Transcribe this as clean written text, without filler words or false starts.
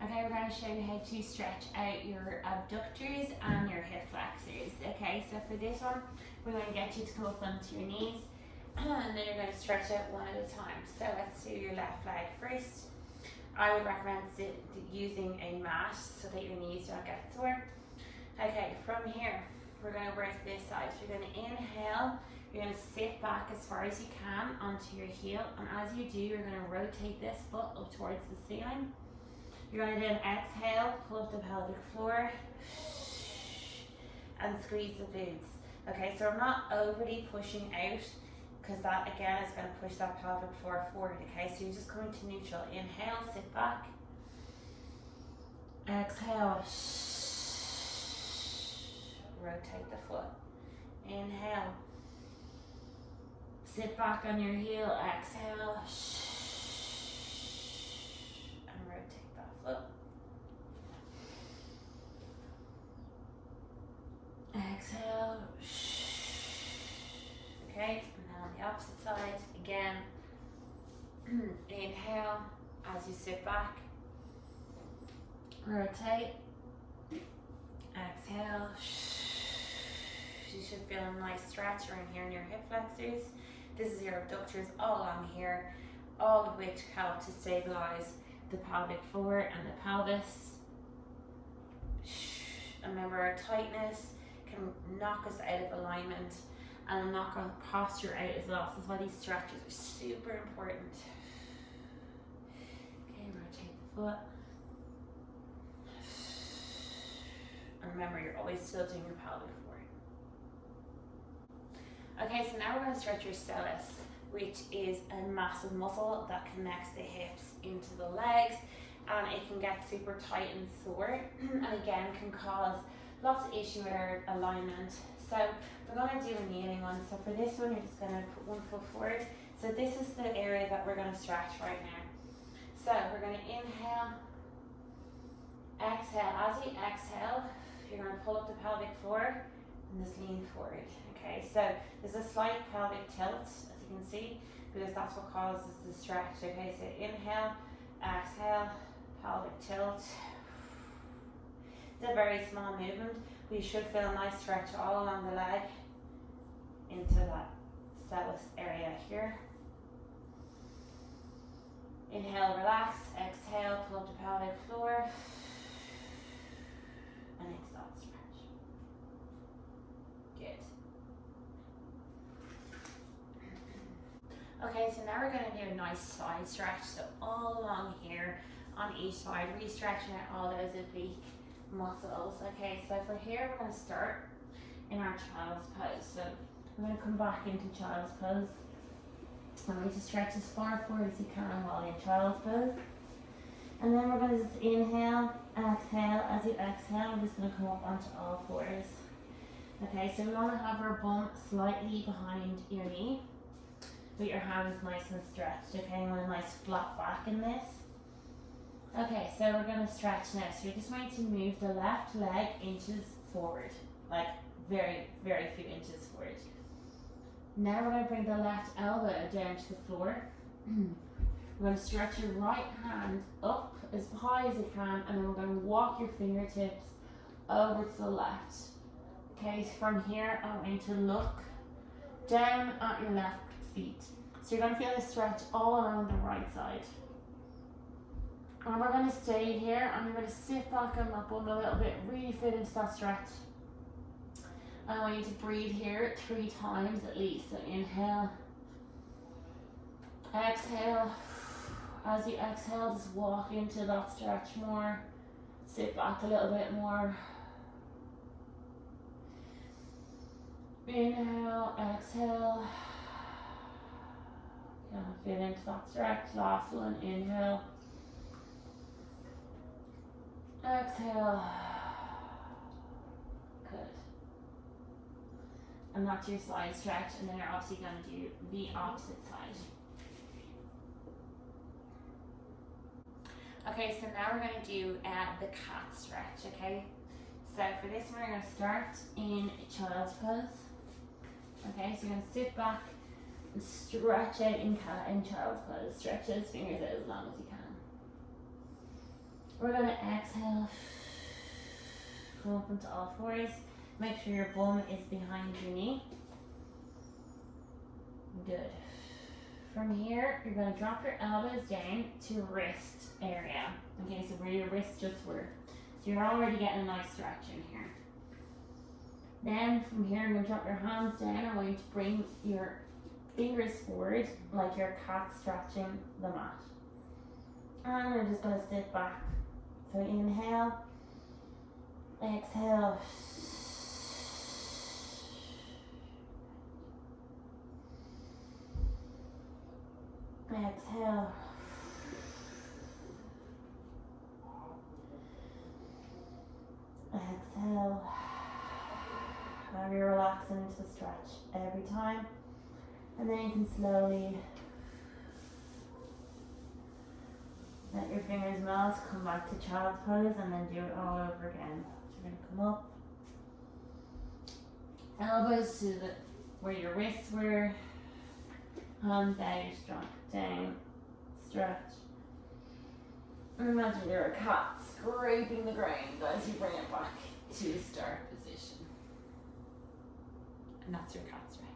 Okay, we're going to show you how to stretch out your abductors and your hip flexors. Okay, so for this one, we're going to get you to come up onto your knees and then you're going to stretch out one at a time. So let's do your left leg first. I would recommend using a mat so that your knees don't get sore. Okay, from here, we're going to work this side. So you're going to inhale, you're going to sit back as far as you can onto your heel, and as you do, you're going to rotate this foot up towards the ceiling. You're going to do an exhale, pull up the pelvic floor, and squeeze the glutes. Okay, so I'm not overly pushing out because that again is going to push that pelvic floor forward. Okay, so you're just coming to neutral. Inhale, sit back. Exhale, rotate the foot. Inhale, sit back on your heel. Exhale, and rotate that foot. Exhale. Okay, and then on the opposite side, again, inhale as you sit back, rotate, exhale. You should feel a nice stretch around here in your hip flexors. This is your abductors all along here, all of which help to stabilize the pelvic floor and the pelvis. And remember, our tightness can knock us out of alignment and knock our posture out as well. So that's why these stretches are super important. Okay, rotate the foot. And remember, you're always still doing your pelvic floor. Okay, so now we're going to stretch your psoas, which is a massive muscle that connects the hips into the legs, and it can get super tight and sore, and again can cause lots of issue with our alignment. So we're going to do a kneeling one. So for this one, you're just going to put one foot forward. So this is the area that we're going to stretch right now. So we're going to inhale, exhale. As you exhale, you're going to pull up the pelvic floor and just lean forward. Okay, so there's a slight pelvic tilt, as you can see, because that's what causes the stretch. Okay, so inhale, exhale, pelvic tilt. It's a very small movement, but you should feel a nice stretch all along the leg into that psoas area here. Inhale, relax. Exhale, pull up the pelvic floor. And into that stretch. Good. Okay, so now we're going to do a nice side stretch. So all along here on each side, really stretching out all those oblique muscles. Okay, so for here we're going to start in our child's pose. So we're going to come back into child's pose. I'm going to stretch as far forward as you can while in child's pose. And then we're going to just inhale, exhale. As you exhale, we're just going to come up onto all fours. Okay, so we want to have our bum slightly behind your knee, but your hands nice and stretched. Okay, we want a nice flat back in this. Okay, so we're going to stretch now. So you're just going to move the left leg inches forward, like very, very few inches forward. Now we're going to bring the left elbow down to the floor. We're going to stretch your right hand up as high as you can, and then we're going to walk your fingertips over to the left. Okay, so from here I'm going to look down at your left feet. So you're going to feel a stretch all around the right side. And we're going to stay here, and you're going to sit back on that bum a little bit, really fit into that stretch. And I want you to breathe here 3 times at least. So inhale, exhale. As you exhale, just walk into that stretch more. Sit back a little bit more. Inhale, exhale. Fit into that stretch. Last one, inhale. Exhale. Good. And that's your side stretch, and then you're obviously going to do the opposite side. Okay, so now we're going to do the cat stretch, okay? So for this one, we're going to start in child's pose. Okay, so you're going to sit back and stretch out in child's pose. Stretch those fingers out as long as you can. We're gonna exhale. Come up into all fours. Make sure your bum is behind your knee. Good. From here, you're going to drop your elbows down to wrist area. Okay, so where your wrists just were. So you're already getting a nice stretch in here. Then from here, I'm going to drop your hands down. I want you to bring your fingers forward like your cat stretching the mat. And we're just going to sit back. So inhale, exhale. Exhale. Exhale. And you're relaxing into the stretch every time. And then you can slowly let your fingers melt, come back to child's pose, and then do it all over again. So you're going to come up. Elbows to where your wrists were. Hands out, down, stretch. And imagine you're a cat scraping the ground as you bring it back to start position. And that's your cat stretch.